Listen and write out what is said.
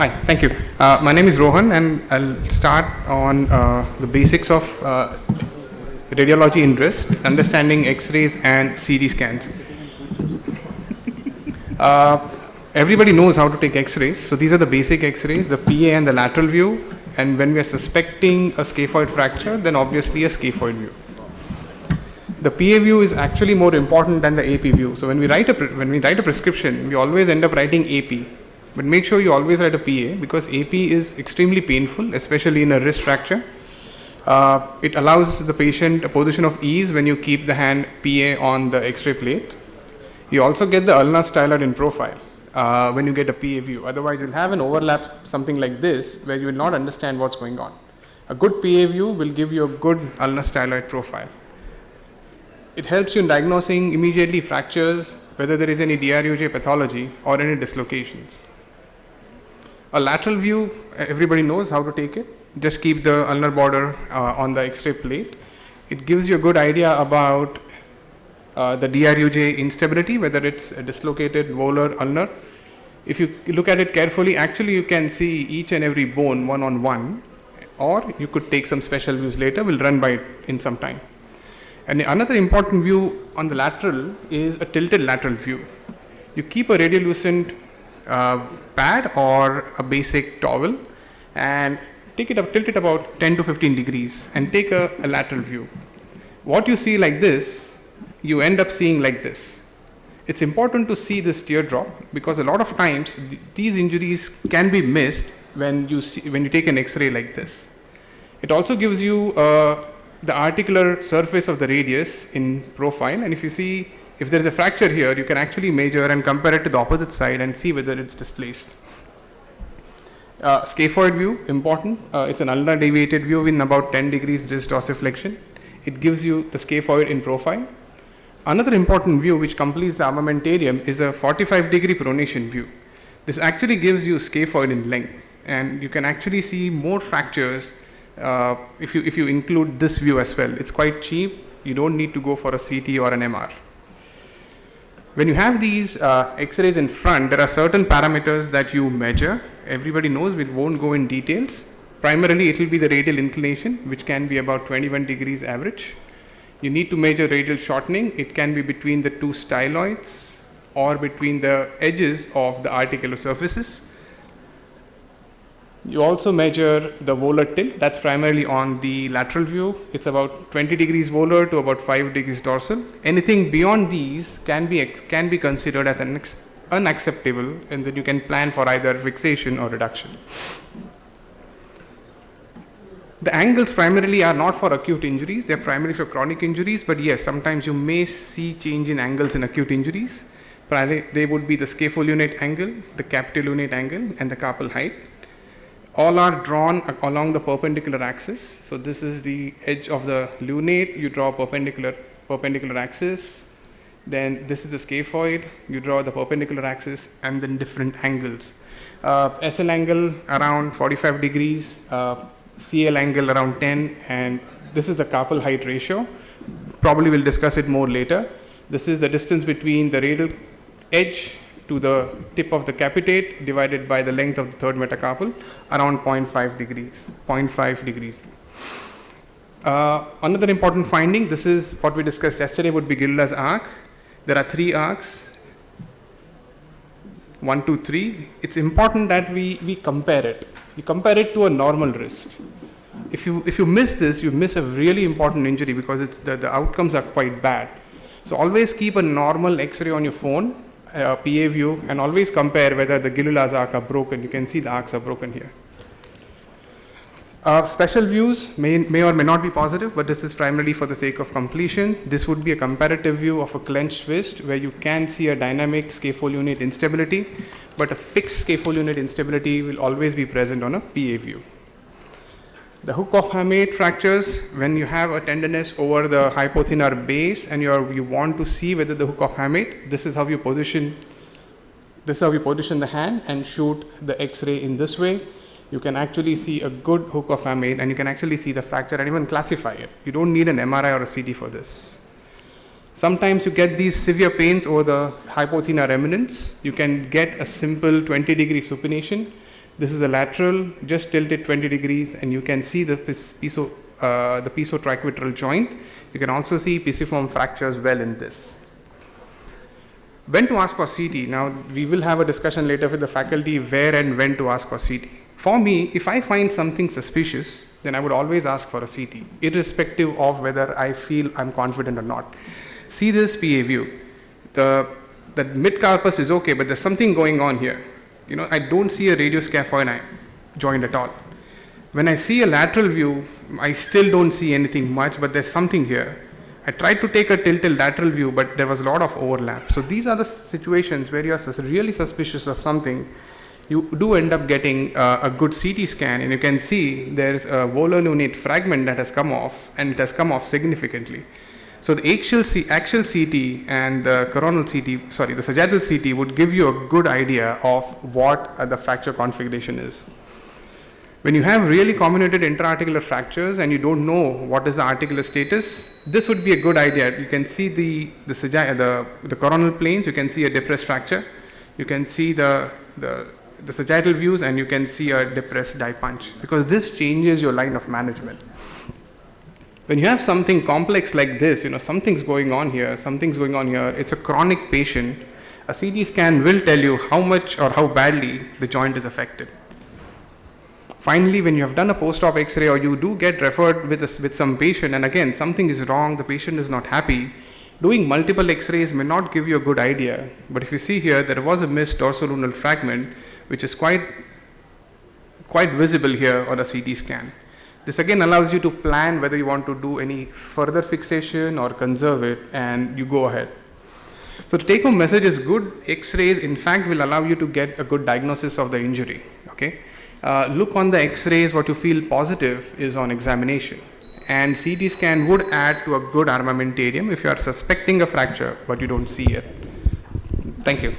Hi, thank you. My name is Rohan, and I'll start on the basics of radiology in wrist, understanding X-rays and CT scans. Everybody knows how to take X-rays. So these are the basic X-rays, the PA and the lateral view. And when we are suspecting a scaphoid fracture, then obviously a scaphoid view. The PA view is actually more important than the AP view. So when we write a prescription, we always end up writing AP. But make sure you always write a PA, because AP is extremely painful, especially in a wrist fracture. It allows the patient a position of ease when you keep the hand PA on the X-ray plate. You also get the ulnar styloid in profile when you get a PA view. Otherwise, you'll have an overlap, something like this, where you will not understand what's going on. A good PA view will give you a good ulnar styloid profile. It helps you in diagnosing immediately fractures, whether there is any DRUJ pathology or any dislocations. A lateral view, everybody knows how to take it. Just keep the ulnar border on the X-ray plate. It gives you a good idea about the DRUJ instability, whether it's a dislocated volar ulnar. If you look at it carefully, actually you can see each and every bone one on one, or you could take some special views later. We'll run by it in some time. And another important view on the lateral is a tilted lateral view. You keep a radiolucent pad or a basic towel and tilt it about 10 to 15 degrees and take a lateral view. What you see like this, you end up seeing like this. It's important to see this teardrop, because a lot of times these injuries can be missed when you take an X-ray like this. It also gives you the articular surface of the radius in profile, and if you see, if there is a fracture here, you can actually measure and compare it to the opposite side and see whether it's displaced. Scaphoid view, important. It's an ulnar deviated view in about 10 degrees wrist dorsiflexion. It gives you the scaphoid in profile. Another important view which completes the armamentarium is a 45-degree pronation view. This actually gives you scaphoid in length, and you can actually see more fractures if you include this view as well. It's quite cheap. You don't need to go for a CT or an MR. When you have these X-rays in front, there are certain parameters that you measure. Everybody knows, we won't go in details. Primarily, it will be the radial inclination, which can be about 21 degrees average. You need to measure radial shortening. It can be between the two styloids or between the edges of the articular surfaces. You also measure the volar tilt. That's primarily on the lateral view. It's about 20 degrees volar to about 5 degrees dorsal. Anything beyond these can be considered as unacceptable, and then you can plan for either fixation or reduction. The angles primarily are not for acute injuries. They're primarily for chronic injuries, but yes, sometimes you may see change in angles in acute injuries. They would be the scapholunate angle, the capitolunate angle, and the carpal height. All are drawn along the perpendicular axis. So this is the edge of the lunate. You draw perpendicular axis. Then this is the scaphoid. You draw the perpendicular axis, and then different angles. SL angle around 45 degrees, CL angle around 10, and this is the carpal height ratio. Probably we'll discuss it more later. This is the distance between the radial edge to the tip of the capitate divided by the length of the third metacarpal, around 0.5 degrees. Another important finding, this is what we discussed yesterday, would be Gilda's arc. There are 3 arcs, 1, 2, 3. It's important that we compare it. You compare it to a normal wrist. If you miss this, you miss a really important injury, because the outcomes are quite bad. So always keep a normal X-ray on your phone, PA view, and always compare whether the Gilula's arc are broken. You can see the arcs are broken here. Special views may or may not be positive, but this is primarily for the sake of completion. This would be a comparative view of a clenched wrist, where you can see a dynamic scapholunate instability, but a fixed scapholunate instability will always be present on a PA view. The hook of hamate fractures, when you have a tenderness over the hypothenar base and you want to see whether the hook of hamate, this is how you position the hand and shoot the X-ray in this way. You can actually see a good hook of hamate, and you can actually see the fracture and even classify it. You don't need an MRI or a CT for this. Sometimes you get these severe pains over the hypothenar eminence. You can get a simple 20-degree supination. This is a lateral, just tilted 20 degrees, and you can see the pisotriquetral joint. You can also see pisiform fractures well in this. When to ask for CT? Now, we will have a discussion later with the faculty where and when to ask for CT. For me, if I find something suspicious, then I would always ask for a CT, irrespective of whether I feel I'm confident or not. See this PA view. The mid-carpus is okay, but there's something going on here. You know, I don't see a radioscaphoid joint at all. When I see a lateral view, I still don't see anything much, but there's something here. I tried to take a tilted lateral view, but there was a lot of overlap. So these are the situations where you are really suspicious of something. You do end up getting a good CT scan, and you can see there's a volar lunate fragment that has come off, and it has come off significantly. So the axial CT and the coronal CT, the sagittal CT would give you a good idea of what the fracture configuration is. When you have really comminuted intra-articular fractures and you don't know what is the articular status, this would be a good idea. You can see the coronal planes, you can see a depressed fracture, you can see the sagittal views, and you can see a depressed die punch, because this changes your line of management. When you have something complex like this, something's going on here, it's a chronic patient, a CT scan will tell you how much or how badly the joint is affected. Finally, when you have done a post-op X-ray, or you do get referred with some patient, and again, something is wrong, the patient is not happy, doing multiple X-rays may not give you a good idea. But if you see here, there was a missed dorsolunal fragment, which is quite visible here on a CT scan. This again allows you to plan whether you want to do any further fixation or conserve it, and you go ahead. So the take-home message is good X-rays in fact will allow you to get a good diagnosis of the injury. Okay, look on the X-rays, what you feel positive is on examination, and CT scan would add to a good armamentarium if you are suspecting a fracture but you don't see it. Thank you.